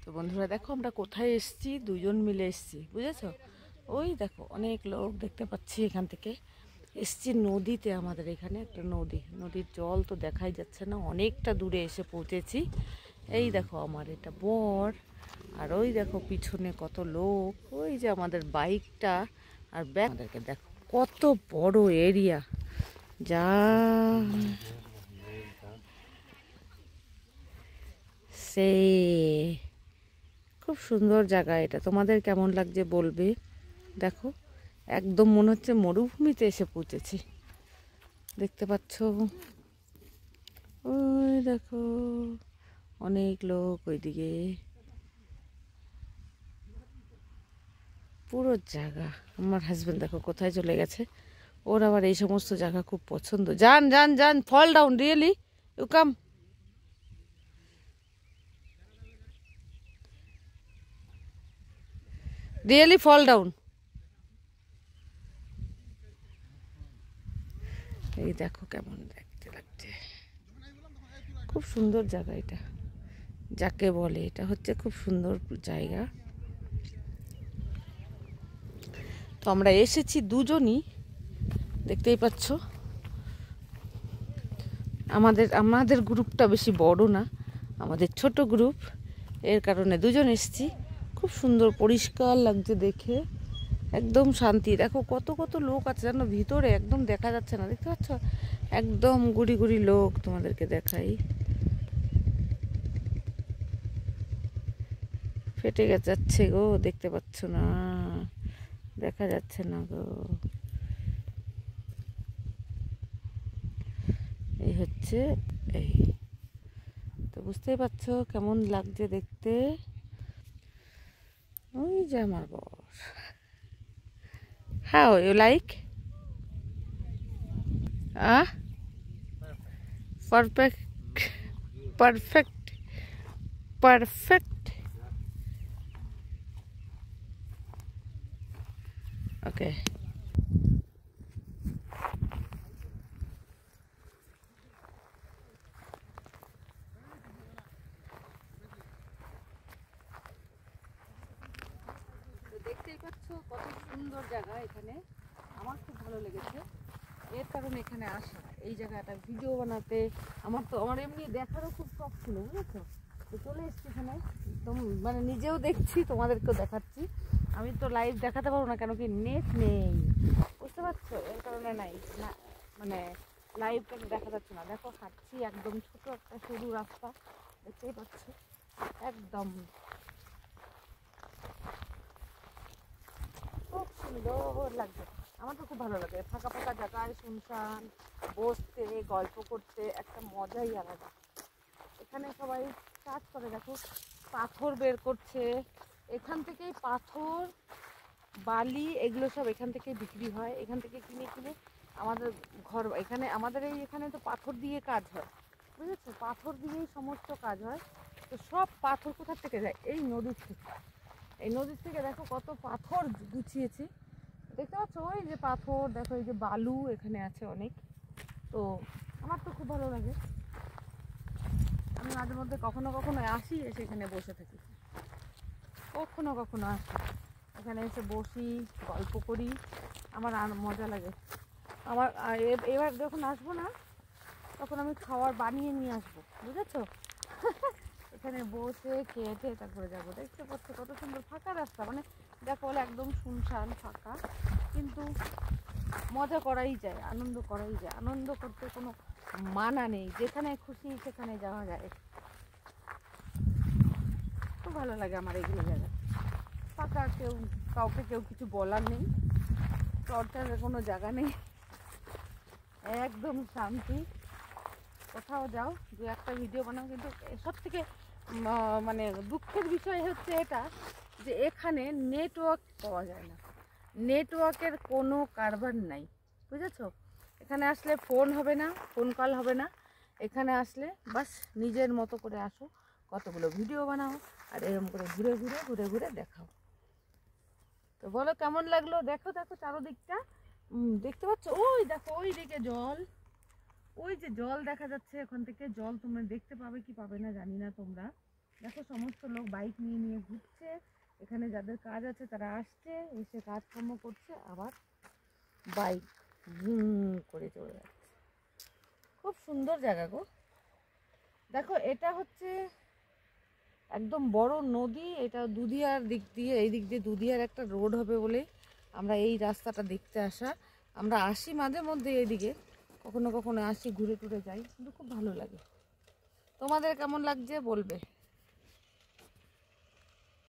তো বন্ধুরা দেখো আমরা কোথায় এসেছি, দুজন মিলে এসেছি, বুঝেছো? ওই দেখো অনেক লোক দেখতে পাচ্ছি। এখান থেকে এসছি নদীতে, আমাদের এখানে একটা নদীর জল তো দেখাই যাচ্ছে না, অনেকটা দূরে এসে পৌঁছেছি। এই দেখো আমার এটা বর, আর ওই দেখো পিছনে কত লোক, ওই যে আমাদের বাইকটা আর ব্যাগ। আমাদেরকে দেখো কত বড় এরিয়া, যা সেই খুব সুন্দর জায়গা। এটা তোমাদের কেমন লাগছে বলবে। দেখো একদম মনে হচ্ছে মরুভূমিতে এসে পৌঁছেছি, দেখতে পাচ্ছ? ওই দেখো অনেক লোক ওইদিকে, পুরো জায়গা। আমার হাজবেন্ড দেখো কোথায় চলে গেছে, ওর আবার এই সমস্ত জায়গা খুব পছন্দ। যান যান যান, fall down, really you come, really fall down. এই দেখো কেমন দেখতে লাগছে, খুব সুন্দর জায়গা এটা, যাকে বলে এটা হচ্ছে খুব সুন্দর জায়গা। তো আমরা এসেছি দুজনই, দেখতেই পাচ্ছ। আমাদের গ্রুপটা বেশি বড় না, আমাদের ছোট গ্রুপ, এর কারণে দুজন এসেছি। খুব সুন্দর পরিষ্কার লাগছে দেখে, একদম শান্তি। দেখো কত কত লোক আছে জানো ভিতরে, একদম দেখা যাচ্ছে না, দেখতে পাচ্ছ? একদম গুড়ি গুড়ি লোক, তোমাদেরকে দেখাই। ফেটে যাচ্ছে গো, দেখতে পাচ্ছ না, দেখা যাচ্ছে না গো। এই হচ্ছে এই, তো বুঝতেই পারছো কেমন লাগছে দেখতে। ওই যে আমার বর। How you like? Perfect, perfect, perfect. Okay, দেখতেই পাচ্ছ কত সুন্দর জায়গা এখানে, আমার খুব ভালো লেগেছে। এর কারণে এখানে আসা, এই জায়গাটা ভিডিও বানাতে। আমার এমনি দেখারও খুব শখ ছিল, বুঝেছো? তো চলে এসছি এখানে, তো মানে নিজেও দেখছি, তোমাদেরকেও দেখাচ্ছি। আমি তো লাইভ দেখাতে পারবো না, কেন কি নেট নেই, বুঝতে পারছো? এর কারণে নাই না, মানে লাইভটা দেখা যাচ্ছে না। দেখো হাঁটছি, একদম ছোট একটা সরু রাস্তা, দেখতেই পাচ্ছ, একদম খুব সুন্দর লাগছে। আমার তো খুব ভালো লাগে ফাঁকা ফাঁকা জায়গায়, শুনশান, বসতে গল্প করতে একটা মজাই আলাদা। এখানে সবাই কাজ করে, দেখো পাথর বের করছে, এখান থেকেই পাথর, বালি, এগুলো সব এখান থেকে বিক্রি হয়, এখান থেকে কিনে কিনে আমাদের ঘর, এখানে আমাদের এখানে তো পাথর দিয়ে কাজ হয়, বুঝেছো? পাথর দিয়েই সমস্ত কাজ হয়। তো সব পাথর কোথা থেকে যায়? এই নদীর থেকে। এই নদীর থেকে দেখো কত পাথর গুছিয়েছি, দেখতে পাচ্ছ? ওই যে পাথর, দেখো এই যে বালু এখানে আছে অনেক। তো আমার তো খুব ভালো লাগে, আমি মাঝে মধ্যে কখনো কখনো আসি, এসে এখানে বসে থাকি, কখনো কখনো আসি এখানে এসে বসি, গল্প করি, আমার আর মজা লাগে। আমার এবার যখন আসবো না, তখন আমি খাবার বানিয়ে নিয়ে আসবো, বুঝেছো? এখানে বসে খেয়ে তারপরে যাবো। দেখতে পাচ্ছ কত সুন্দর ফাঁকা রাস্তা, মানে দেখো বলে একদম শুনশান ফাঁকা, কিন্তু মজা করাই যায়, আনন্দ করাই যায়। আনন্দ করতে কোনো মানা নেই, যেখানে খুশি সেখানে যাওয়া যায়। খুব ভালো লাগে আমার এইগুলো জায়গা, ফাঁকা, কাউকে কেউ কিছু বলার নেই, টর্চারের কোনো জায়গা নেই, একদম শান্তি। কোথাও যাও, দু একটা ভিডিও বানাও, কিন্তু সব থেকে মানে দুঃখের বিষয় হচ্ছে এটা, যে এখানে নেটওয়ার্ক পাওয়া যায় না, নেটওয়ার্কের কোনো কারবার নাই, বুঝেছো? এখানে আসলে ফোন হবে না, ফোন কল হবে না। এখানে আসলে বাস নিজের মতো করে আসো, কতগুলো ভিডিও বানাও, আর এরকম করে ঘুরে ঘুরে ঘুরে ঘুরে দেখাও। তো বলো কেমন লাগলো? দেখো দেখো চারোদিকটা, দেখতে পাচ্ছ? ওই দেখো ওই দিকে জল, ওই যে জল দেখা যাচ্ছে, ওখান থেকে জল তোমরা দেখতে পাবে কি পাবে না জানি না তোমরা, দেখো সমস্ত লোক বাইক নিয়ে নিয়ে ঘুরছে, এখানে যাদের কাজ আছে তারা আসছে, এসে কাজকর্ম করছে, আবার বাইক করে চলে যাচ্ছে। খুব সুন্দর জায়গা গো। দেখো এটা হচ্ছে একদম বড় নদী, এটা দুধিয়ার দিক দিয়ে, এই দিক দিয়ে দুধিয়ার একটা রোড হবে বলে আমরা এই রাস্তাটা দেখতে আসা। আমরা আসি মাঝে মধ্যে এদিকে, কখনো কখনো আসি, ঘুরে টুরে যাই, কিন্তু খুব ভালো লাগে। তোমাদের কেমন লাগছে বলবে।